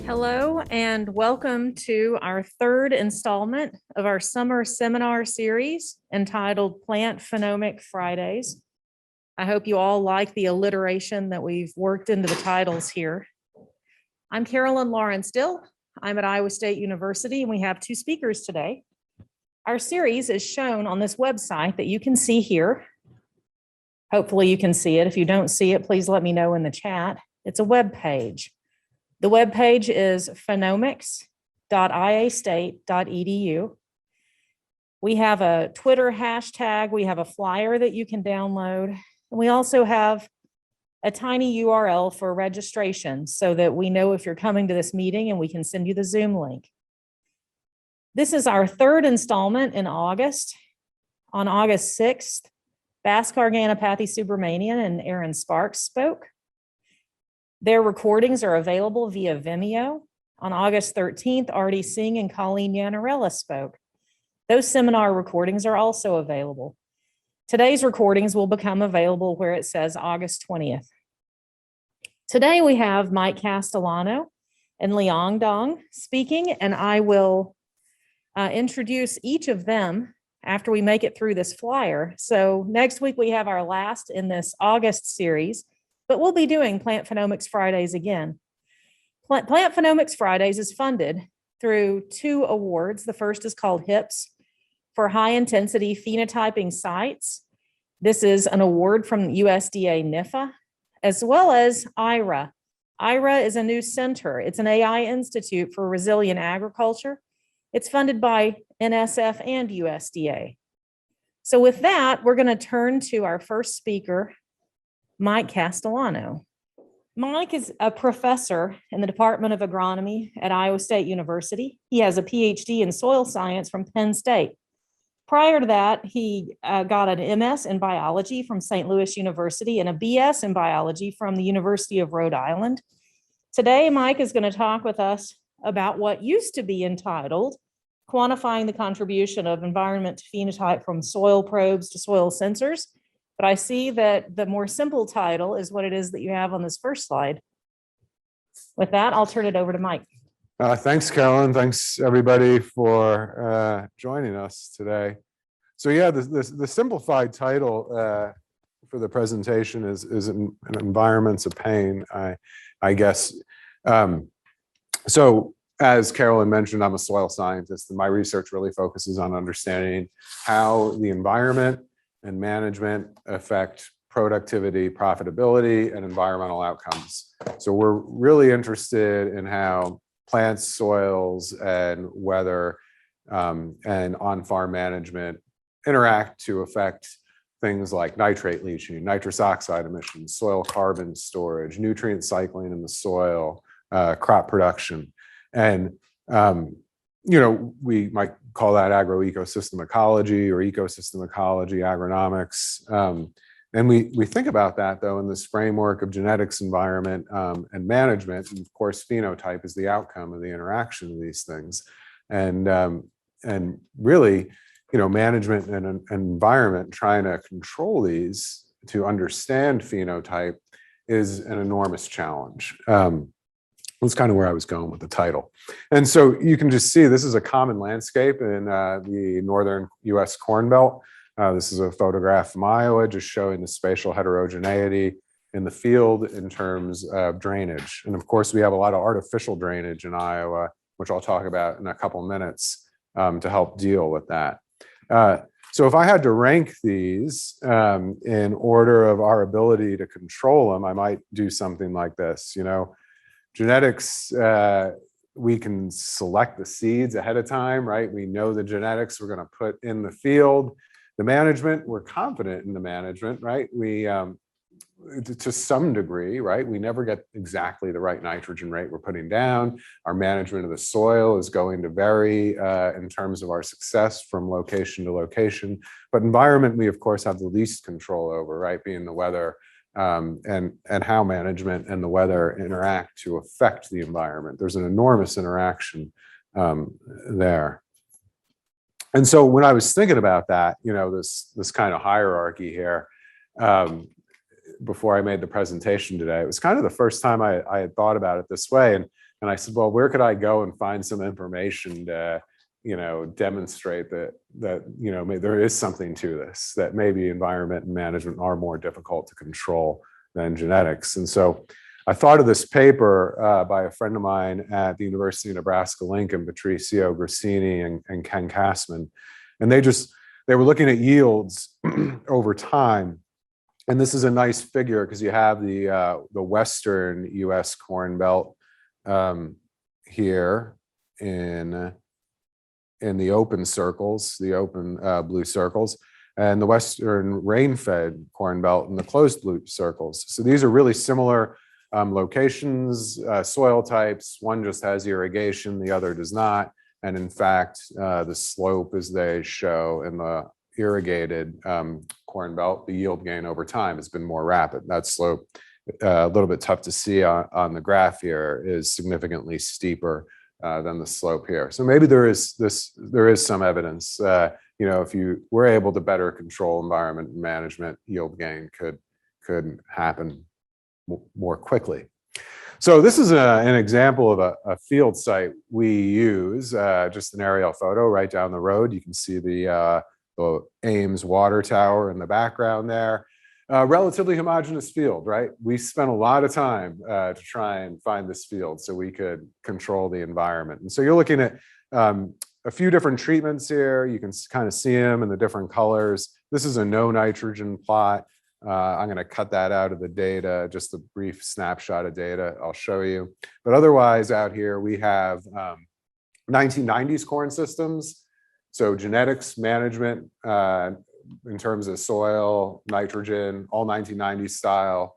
Hello and welcome to our third installment of our summer seminar series entitled Plant Phenomic Fridays. I hope you all like the alliteration that we've worked into the titles here. I'm Carolyn Lawrence Dill. I'm at Iowa State University and we have two speakers today. Our series is shown on this website that you can see here. Hopefully you can see it. If you don't see it, please let me know in the chat. It's a web page. The web page is phenomics.iastate.edu. We have a Twitter hashtag. We have a flyer that you can download. And we also have a tiny URL for registration so that we know if you're coming to this meeting and we can send you the Zoom link. This is our third installment in August. On August 6th, Bhaskar Ganapathy Subramanian and Aaron Sparks spoke. Their recordings are available via Vimeo. On August 13th, Artie Singh and Colleen Yanarella spoke. Those seminar recordings are also available. Today's recordings will become available where it says August 20th. Today we have Mike Castellano and Liang Dong speaking, and I will introduce each of them after we make it through this flyer. So next week we have our last in this August series, but we'll be doing Plant Phenomics Fridays again. Plant Phenomics Fridays is funded through two awards. The first is called HIPS for high intensity phenotyping sites. This is an award from USDA NIFA, as well as IRA. IRA is a new center. It's an AI Institute for Resilient Agriculture. It's funded by NSF and USDA. So with that, we're going to turn to our first speaker, Mike Castellano. Mike is a professor in the Department of Agronomy at Iowa State University. He has a PhD in soil science from Penn State. Prior to that, he got an MS in biology from St. Louis University and a BS in biology from the University of Rhode Island. Today, Mike is going to talk with us about what used to be entitled Quantifying the Contribution of Environment to Phenotype from Soil Probes to Soil Sensors. But I see that the more simple title is what it is that you have on this first slide. With that, I'll turn it over to Mike. Thanks, Carolyn. Thanks, everybody, for joining us today. So yeah, the simplified title for the presentation is an Environment's a Pain, I guess. So as Carolyn mentioned, I'm a soil scientist, and my research really focuses on understanding how the environment and management affect productivity, profitability, and environmental outcomes. So we're really interested in how plants, soils, and weather and on-farm management interact to affect things like nitrate leaching, nitrous oxide emissions, soil carbon storage, nutrient cycling in the soil, crop production. And we might call that agroecosystem ecology or ecosystem ecology, agronomics. And we think about that, though, in this framework of genetics, environment, and management. And of course, phenotype is the outcome of the interaction of these things. And really, management and environment, trying to control these to understand phenotype is an enormous challenge. That's kind of where I was going with the title. And so you can just see this is a common landscape in the northern US Corn Belt. This is a photograph from Iowa just showing the spatial heterogeneity in the field in terms of drainage. And of course, we have a lot of artificial drainage in Iowa, which I'll talk about in a couple minutes to help deal with that. So if I had to rank these in order of our ability to control them, I might do something like this. Genetics, we can select the seeds ahead of time, right? We know the genetics we're going to put in the field. The management, we're confident in the management, right? We, to some degree, right? We never get exactly the right nitrogen rate we're putting down. Our management of the soil is going to vary in terms of our success from location to location. But environment, we of course have the least control over, right? Being the weather. And how management and the weather interact to affect the environment. There's an enormous interaction there. And so when I was thinking about that, this kind of hierarchy here, before I made the presentation today, it was kind of the first time I had thought about it this way. And And I said, well, where could I go and find some information to, demonstrate that maybe there is something to this, that maybe environment and management are more difficult to control than genetics. And so I thought of this paper by a friend of mine at the University of Nebraska-Lincoln, Patricio Grassini and Ken Kassman. And they were looking at yields over time. And this is a nice figure because you have the Western US Corn Belt here in the open circles, the open blue circles, and the Western rain-fed Corn Belt in the closed blue circles. So these are really similar locations, soil types. One just has irrigation, the other does not. And in fact, the slope, as they show in the irrigated Corn Belt, the yield gain over time has been more rapid. That slope, a little bit tough to see on the graph here, is significantly steeper than the slope here. So maybe there is some evidence, if you were able to better control environment management, yield gain could happen more quickly. So this is an example of a field site we use, just an aerial photo right down the road. You can see the Ames water tower in the background there. Relatively homogeneous field, right? We spent a lot of time to try and find this field so we could control the environment. And so you're looking at a few different treatments here. You can kind of see them in the different colors. This is a no nitrogen plot. I'm going to cut that out of the data, just a brief snapshot of data I'll show you. But otherwise out here we have 1990s corn systems. So genetics management, in terms of soil, nitrogen, all 1990s style,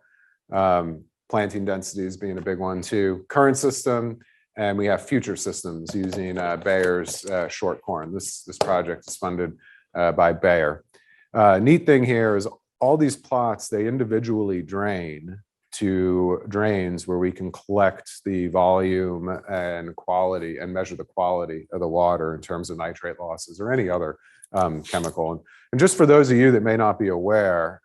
planting densities being a big one too. Current system, and we have future systems using Bayer's short corn. This project is funded by Bayer. Neat thing here is all these plots, they individually drain to drains where we can collect the volume and quality and measure the quality of the water in terms of nitrate losses or any other chemical. And just for those of you that may not be aware,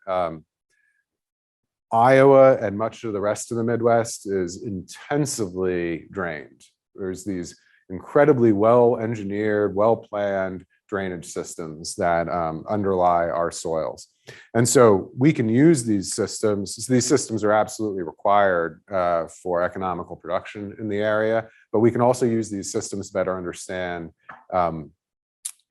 Iowa and much of the rest of the Midwest is intensively drained. There's these incredibly well-engineered, well-planned drainage systems that underlie our soils. And so we can use these systems. These systems are absolutely required for economical production in the area, but we can also use these systems to better understand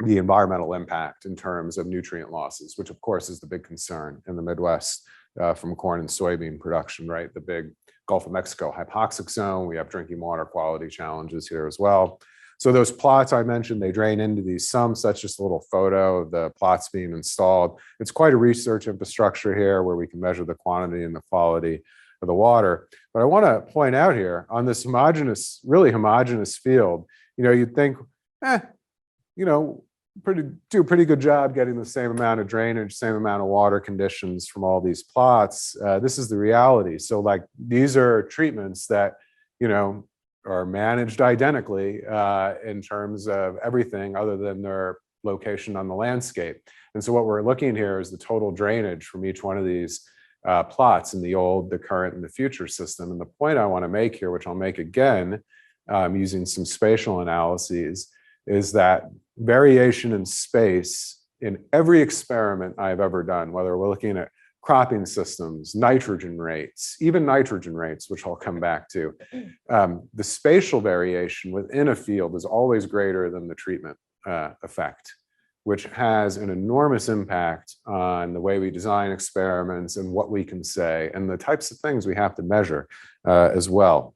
the environmental impact in terms of nutrient losses, which of course is the big concern in the Midwest from corn and soybean production, right? The big Gulf of Mexico hypoxic zone. We have drinking water quality challenges here as well. So those plots I mentioned, they drain into these sumps. That's just a little photo of the plots being installed. It's quite a research infrastructure here where we can measure the quantity and the quality of the water. But I want to point out here on this homogeneous, really homogeneous field, you'd think, do a pretty good job getting the same amount of drainage, same amount of water conditions from all these plots. This is the reality. So like these are treatments that, are managed identically in terms of everything other than their location on the landscape. And so what we're looking here is the total drainage from each one of these plots in the old, the current, and the future system. And the point I want to make here, which I'll make again using some spatial analyses, is that variation in space in every experiment I've ever done, whether we're looking at cropping systems, nitrogen rates, even nitrogen rates, which I'll come back to, the spatial variation within a field is always greater than the treatment effect, which has an enormous impact on the way we design experiments and what we can say and the types of things we have to measure as well.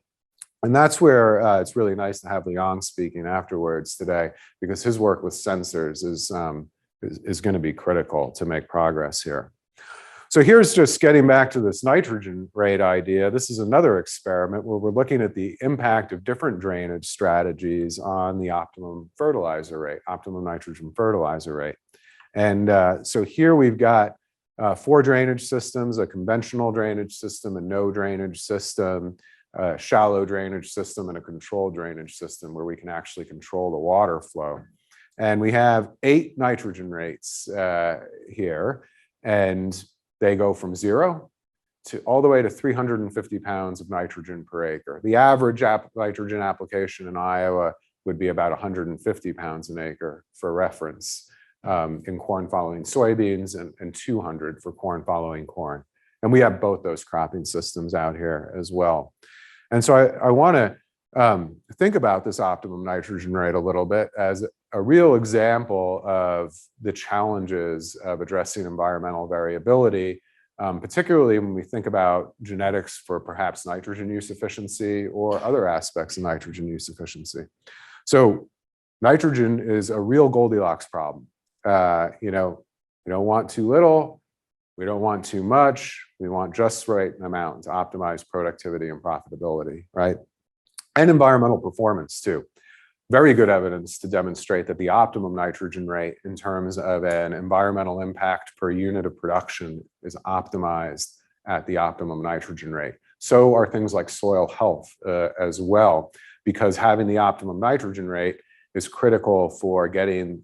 And that's where it's really nice to have Liang speaking afterwards today, because his work with sensors is going to be critical to make progress here. So here's just getting back to this nitrogen rate idea. This is another experiment where we're looking at the impact of different drainage strategies on the optimum fertilizer rate, optimum nitrogen fertilizer rate. And so here we've got 4 drainage systems, a conventional drainage system, a no drainage system, a shallow drainage system, and a controlled drainage system where we can actually control the water flow. And we have 8 nitrogen rates here, and they go from 0 to all the way to 350 pounds of nitrogen per acre. The average nitrogen application in Iowa would be about 150 pounds an acre for reference in corn following soybeans, and 200 for corn following corn. And we have both those cropping systems out here as well. And so I want to think about this optimum nitrogen rate a little bit as a real example of the challenges of addressing environmental variability, particularly when we think about genetics for perhaps nitrogen use efficiency or other aspects of nitrogen use efficiency. So nitrogen is a real Goldilocks problem. We don't want too little, we don't want too much, we want just the right amount to optimize productivity and profitability, right? And environmental performance too. Very good evidence to demonstrate that the optimum nitrogen rate in terms of an environmental impact per unit of production is optimized at the optimum nitrogen rate. So are things like soil health as well, because having the optimum nitrogen rate is critical for getting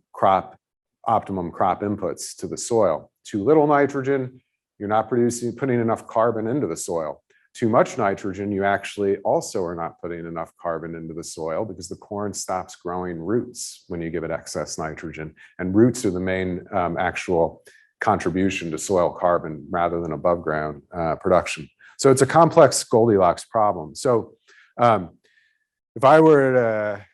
optimum crop inputs to the soil. Too little nitrogen, you're not putting enough carbon into the soil. Too much nitrogen, you actually also are not putting enough carbon into the soil because the corn stops growing roots when you give it excess nitrogen. And roots are the main actual contribution to soil carbon rather than above ground production. So it's a complex Goldilocks problem. So if I were to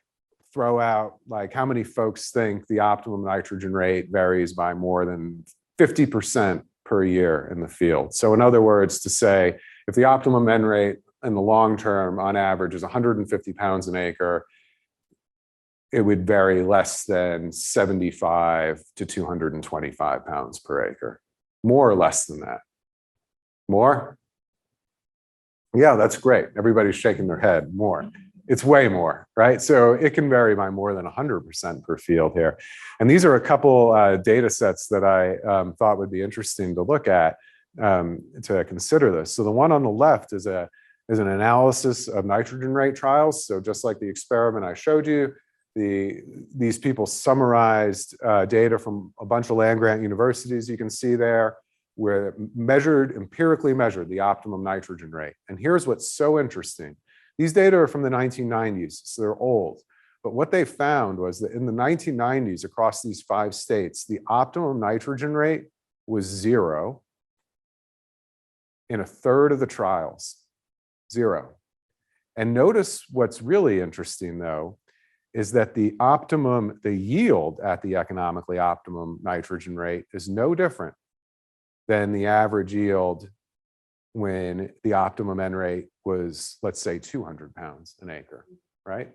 throw out like how many folks think the optimum nitrogen rate varies by more than 50% per year in the field. So in other words, to say, if the optimum N rate in the long term on average is 150 pounds an acre, it would vary less than 75 to 225 pounds per acre. More or less than that? More? Yeah, that's great. Everybody's shaking their head. More. It's way more, right? So it can vary by more than 100% per field here. And these are a couple data sets that I thought would be interesting to look at to consider this. So the one on the left is an analysis of nitrogen rate trials. So just like the experiment I showed you, these people summarized data from a bunch of land-grant universities you can see there, where empirically measured the optimum nitrogen rate. And here's what's so interesting. These data are from the 1990s, so they're old. But what they found was that in the 1990s, across these 5 states, the optimum nitrogen rate was 0 in a third of the trials, 0. And notice what's really interesting, though, is that the yield at the economically optimum nitrogen rate is no different than the average yield when the optimum N rate was, let's say, 200 pounds an acre, right?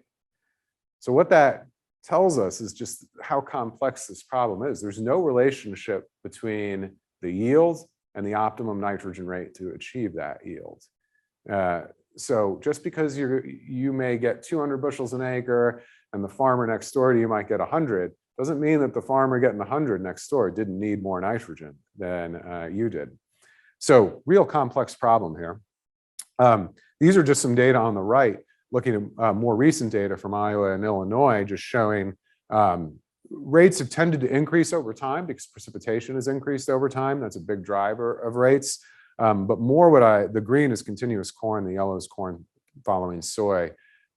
So what that tells us is just how complex this problem is. There's no relationship between the yield and the optimum nitrogen rate to achieve that yield. So just because you may get 200 bushels an acre and the farmer next door to you might get 100, doesn't mean that the farmer getting 100 next door didn't need more nitrogen than you did. So real complex problem here. These are just some data on the right, looking at more recent data from Iowa and Illinois, just showing rates have tended to increase over time because precipitation has increased over time. That's a big driver of rates. But more the green is continuous corn, the yellow is corn following soy.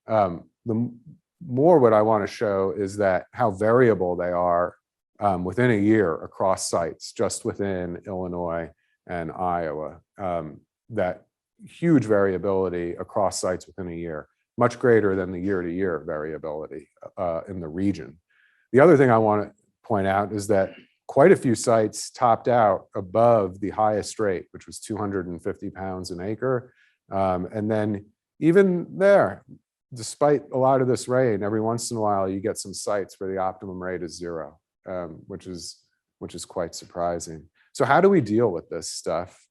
The more what I want to show is that how variable they are within a year across sites, just within Illinois and Iowa. That huge variability across sites within a year, much greater than the year-to-year variability in the region. The other thing I want to point out is that quite a few sites topped out above the highest rate, which was 250 pounds an acre. And then even there, despite a lot of this rain, every once in a while you get some sites where the optimum rate is 0, which is quite surprising. So how do we deal with this stuff?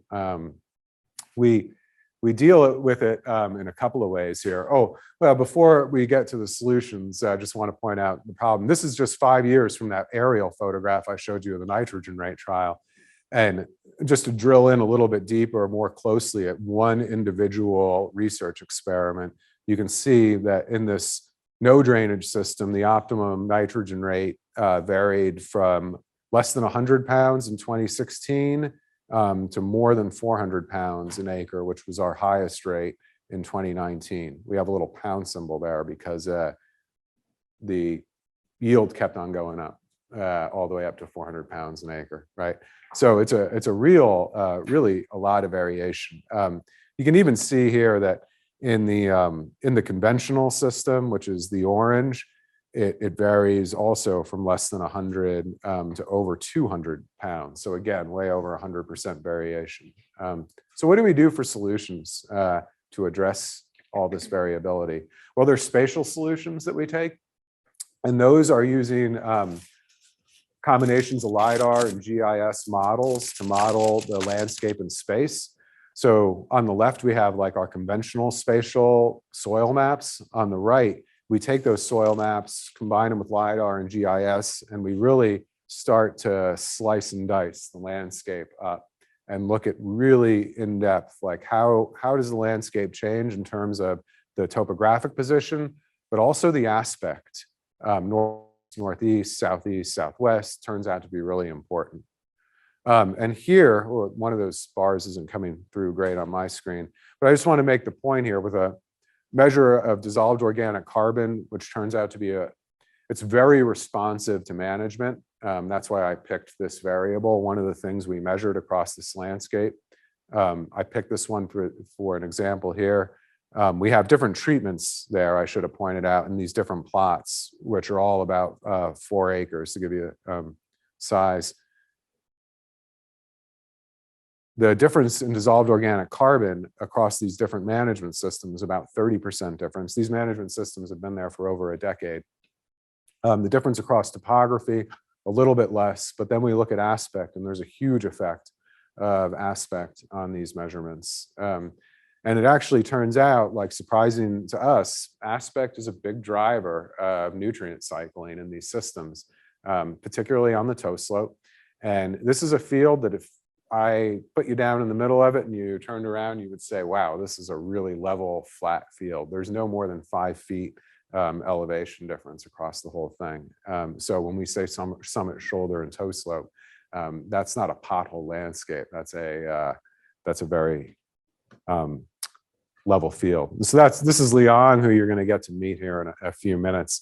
We deal with it in a couple of ways here. Oh, well, before we get to the solutions, I just want to point out the problem. This is just 5 years from that aerial photograph I showed you of the nitrogen rate trial. And just to drill in a little bit deeper, more closely at one individual research experiment, you can see that in this no drainage system, the optimum nitrogen rate varied from less than 100 pounds in 2016 to more than 400 pounds an acre, which was our highest rate in 2019. We have a little pound symbol there because the yield kept on going up all the way up to 400 pounds an acre, right? So it's a real, really a lot of variation. You can even see here that in the conventional system, which is the orange, it varies also from less than 100 to over 200 pounds. So again, way over 100% variation. So what do we do for solutions to address all this variability? Well, there's spatial solutions that we take, and those are using combinations of LiDAR and GIS models to model the landscape in space. So on the left, we have like our conventional spatial soil maps. On the right, we take those soil maps, combine them with LiDAR and GIS, and we really start to slice and dice the landscape up and look at really in depth, like how does the landscape change in terms of the topographic position, but also the aspect, north, northeast, southeast, southwest, turns out to be really important. And here, one of those bars isn't coming through great on my screen, but I just want to make the point here with a measure of dissolved organic carbon, which turns out to be it's very responsive to management. That's why I picked this variable. One of the things we measured across this landscape, I picked this one for an example here. We have different treatments there, I should have pointed out, in these different plots, which are all about 4 acres to give you size. The difference in dissolved organic carbon across these different management systems is about 30% difference. These management systems have been there for over a decade. The difference across topography, a little bit less, but then we look at aspect, and there's a huge effect of aspect on these measurements. And it actually turns out, like surprising to us, aspect is a big driver of nutrient cycling in these systems, particularly on the toe slope. And this is a field that if I put you down in the middle of it and you turned around, you would say, wow, this is a really level, flat field. There's no more than 5 feet elevation difference across the whole thing. So when we say summit, shoulder, and toe slope, that's not a pothole landscape. That's a very level field. So this is Liang, who you're going to get to meet here in a few minutes.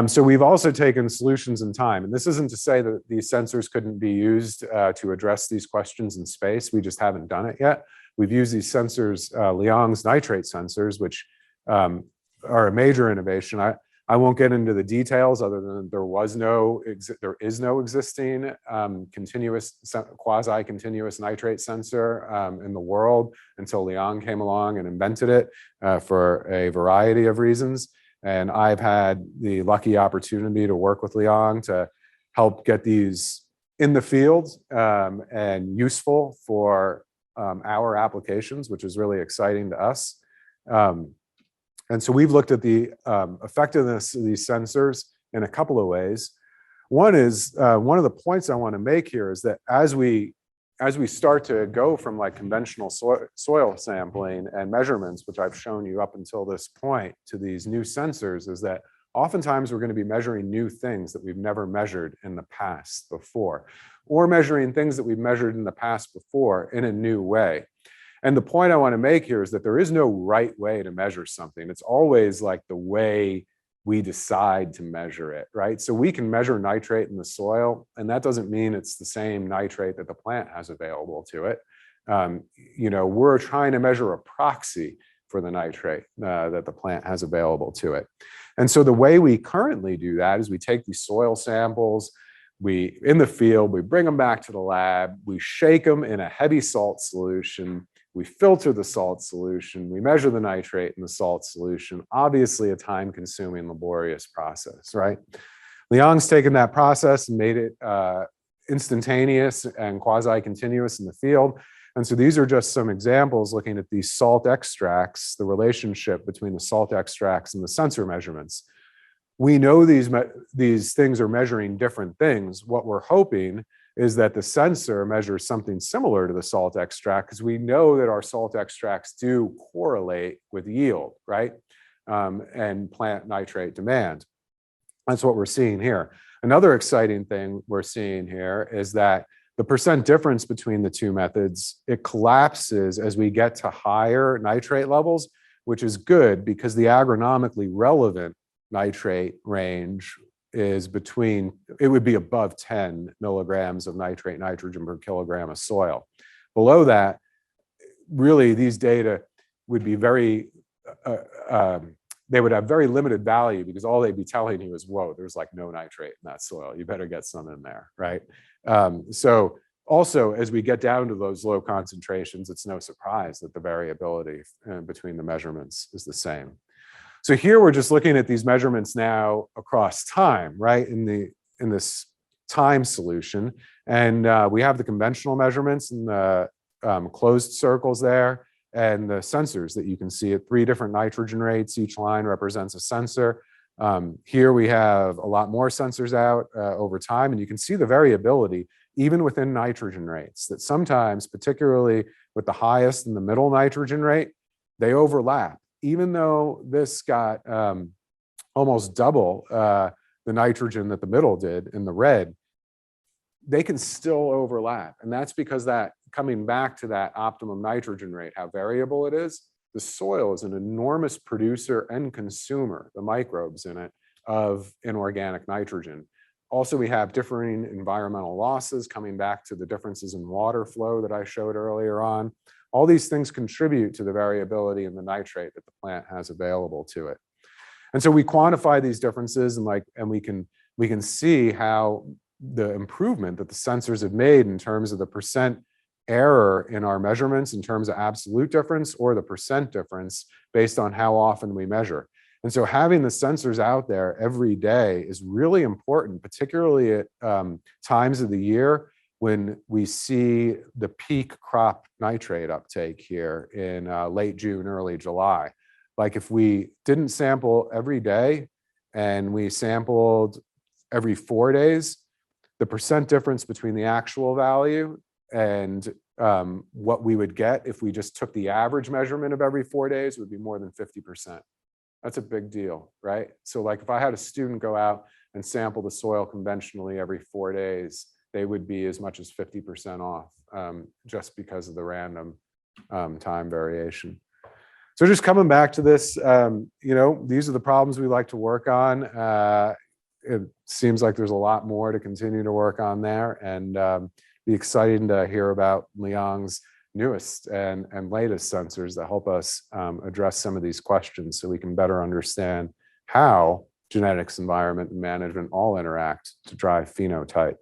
So we've also taken solutions in time, and this isn't to say that these sensors couldn't be used to address these questions in space. We just haven't done it yet. We've used these sensors, Liang's nitrate sensors, which are a major innovation. I won't get into the details other than there is no existing quasi-continuous nitrate sensor in the world until Liang came along and invented it for a variety of reasons. And I've had the lucky opportunity to work with Liang to help get these in the field and useful for our applications, which is really exciting to us. And so we've looked at the effectiveness of these sensors in a couple of ways. One is, one of the points I want to make here is that as we start to go from like conventional soil sampling and measurements, which I've shown you up until this point, to these new sensors, is that oftentimes we're going to be measuring new things that we've never measured in the past before, or measuring things that we've measured in the past before in a new way. And the point I want to make here is that there is no right way to measure something. It's always like the way we decide to measure it, right? So we can measure nitrate in the soil, and that doesn't mean it's the same nitrate that the plant has available to it. We're trying to measure a proxy for the nitrate that the plant has available to it. And so the way we currently do that is we take these soil samples, in the field, we bring them back to the lab, we shake them in a heavy salt solution, we filter the salt solution, we measure the nitrate in the salt solution, obviously a time-consuming, laborious process, right? Liang's taken that process and made it instantaneous and quasi-continuous in the field. And so these are just some examples looking at these salt extracts, the relationship between the salt extracts and the sensor measurements. We know these things are measuring different things. What we're hoping is that the sensor measures something similar to the salt extract, because we know that our salt extracts do correlate with yield, right? And plant nitrate demand. That's what we're seeing here. Another exciting thing we're seeing here is that the percent difference between the two methods, it collapses as we get to higher nitrate levels, which is good because the agronomically relevant nitrate range is between, it would be above 10 milligrams of nitrate nitrogen per kilogram of soil. Below that, really these data would be very, they would have very limited value because all they'd be telling you is, whoa, there's like no nitrate in that soil. You better get some in there, right? So also, as we get down to those low concentrations, it's no surprise that the variability between the measurements is the same. So here we're just looking at these measurements now across time, right? In this time solution. And we have the conventional measurements in the closed circles there, and the sensors that you can see at 3 different nitrogen rates. Each line represents a sensor. Here we have a lot more sensors out over time, and you can see the variability even within nitrogen rates, that sometimes, particularly with the highest and the middle nitrogen rate, they overlap. Even though this got almost double the nitrogen that the middle did in the red, they can still overlap. And that's because that, coming back to that optimum nitrogen rate, how variable it is, the soil is an enormous producer and consumer, the microbes in it, of inorganic nitrogen. Also, we have differing environmental losses, coming back to the differences in water flow that I showed earlier on. All these things contribute to the variability in the nitrate that the plant has available to it. And so we quantify these differences, and we can see how the improvement that the sensors have made in terms of the percent error in our measurements in terms of absolute difference or the percent difference based on how often we measure. And so having the sensors out there every day is really important, particularly at times of the year when we see the peak crop nitrate uptake here in late June, early July. Like if we didn't sample every day and we sampled every 4 days, the percent difference between the actual value and what we would get if we just took the average measurement of every 4 days would be more than 50%. That's a big deal, right? So like if I had a student go out and sample the soil conventionally every 4 days, they would be as much as 50% off just because of the random time variation. So just coming back to this, you know, these are the problems we like to work on. It seems like there's a lot more to continue to work on there, and be exciting to hear about Liang's newest and latest sensors that help us address some of these questions so we can better understand how genetics, environment, and management all interact to drive phenotype.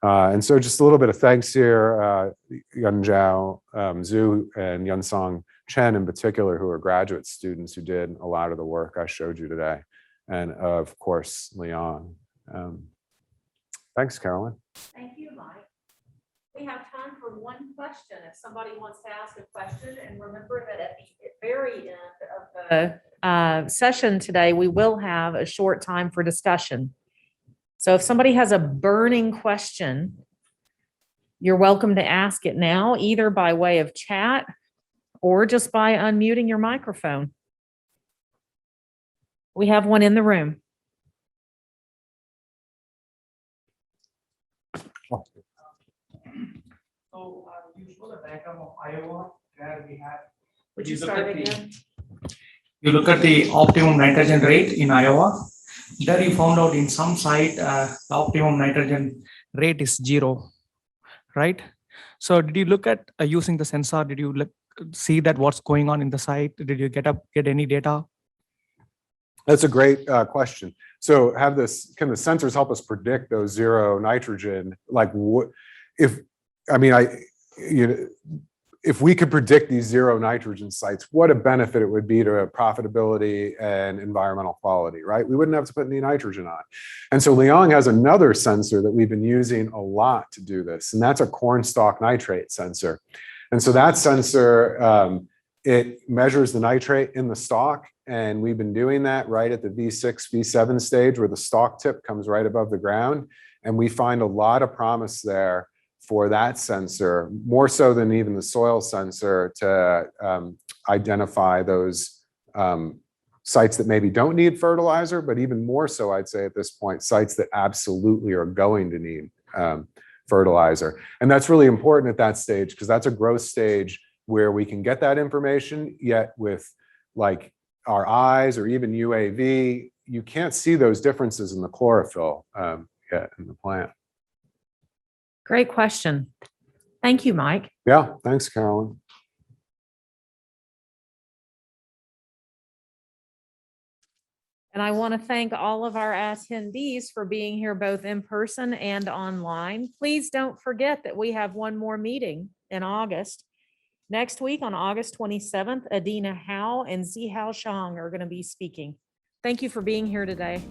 And so just a little bit of thanks here, Yunjiao Zhu and Yunsong Chen in particular, who are graduate students who did a lot of the work I showed you today. And of course, Liang. Thanks, Carolyn. Thank you, Mike. We have time for one question. If somebody wants to ask a question, and remember that at the very end of the session today, we will have a short time for discussion. So if somebody has a burning question, you're welcome to ask it now, either by way of chat or just by unmuting your microphone. We have one in the room. So you show the diagram of Iowa where we have. Would you start again? You look at the optimum nitrogen rate in Iowa. There you found out in some site the optimum nitrogen rate is 0, right? So did you look at using the sensor? Did you see that what's going on in the site? Did you get any data? That's a great question. So can the sensors help us predict those 0 nitrogen? Like what, if we could predict these 0 nitrogen sites, what a benefit it would be to profitability and environmental quality, right? We wouldn't have to put any nitrogen on. And so Liang has another sensor that we've been using a lot to do this, and that's a cornstalk nitrate sensor. And so that sensor, it measures the nitrate in the stalk, and we've been doing that right at the V6, V7 stage where the stalk tip comes right above the ground. And we find a lot of promise there for that sensor, more so than even the soil sensor, to identify those sites that maybe don't need fertilizer, but even more so, I'd say at this point, sites that absolutely are going to need fertilizer. And that's really important at that stage because that's a growth stage where we can get that information, yet with like our eyes or even UAV, you can't see those differences in the chlorophyll yet in the plant. Great question. Thank you, Mike. Yeah, thanks, Carolyn. And I want to thank all of our attendees for being here both in person and online. Please don't forget that we have one more meeting in August. Next week on August 27th, Adina Howe and Zihao Shang are going to be speaking. Thank you for being here today.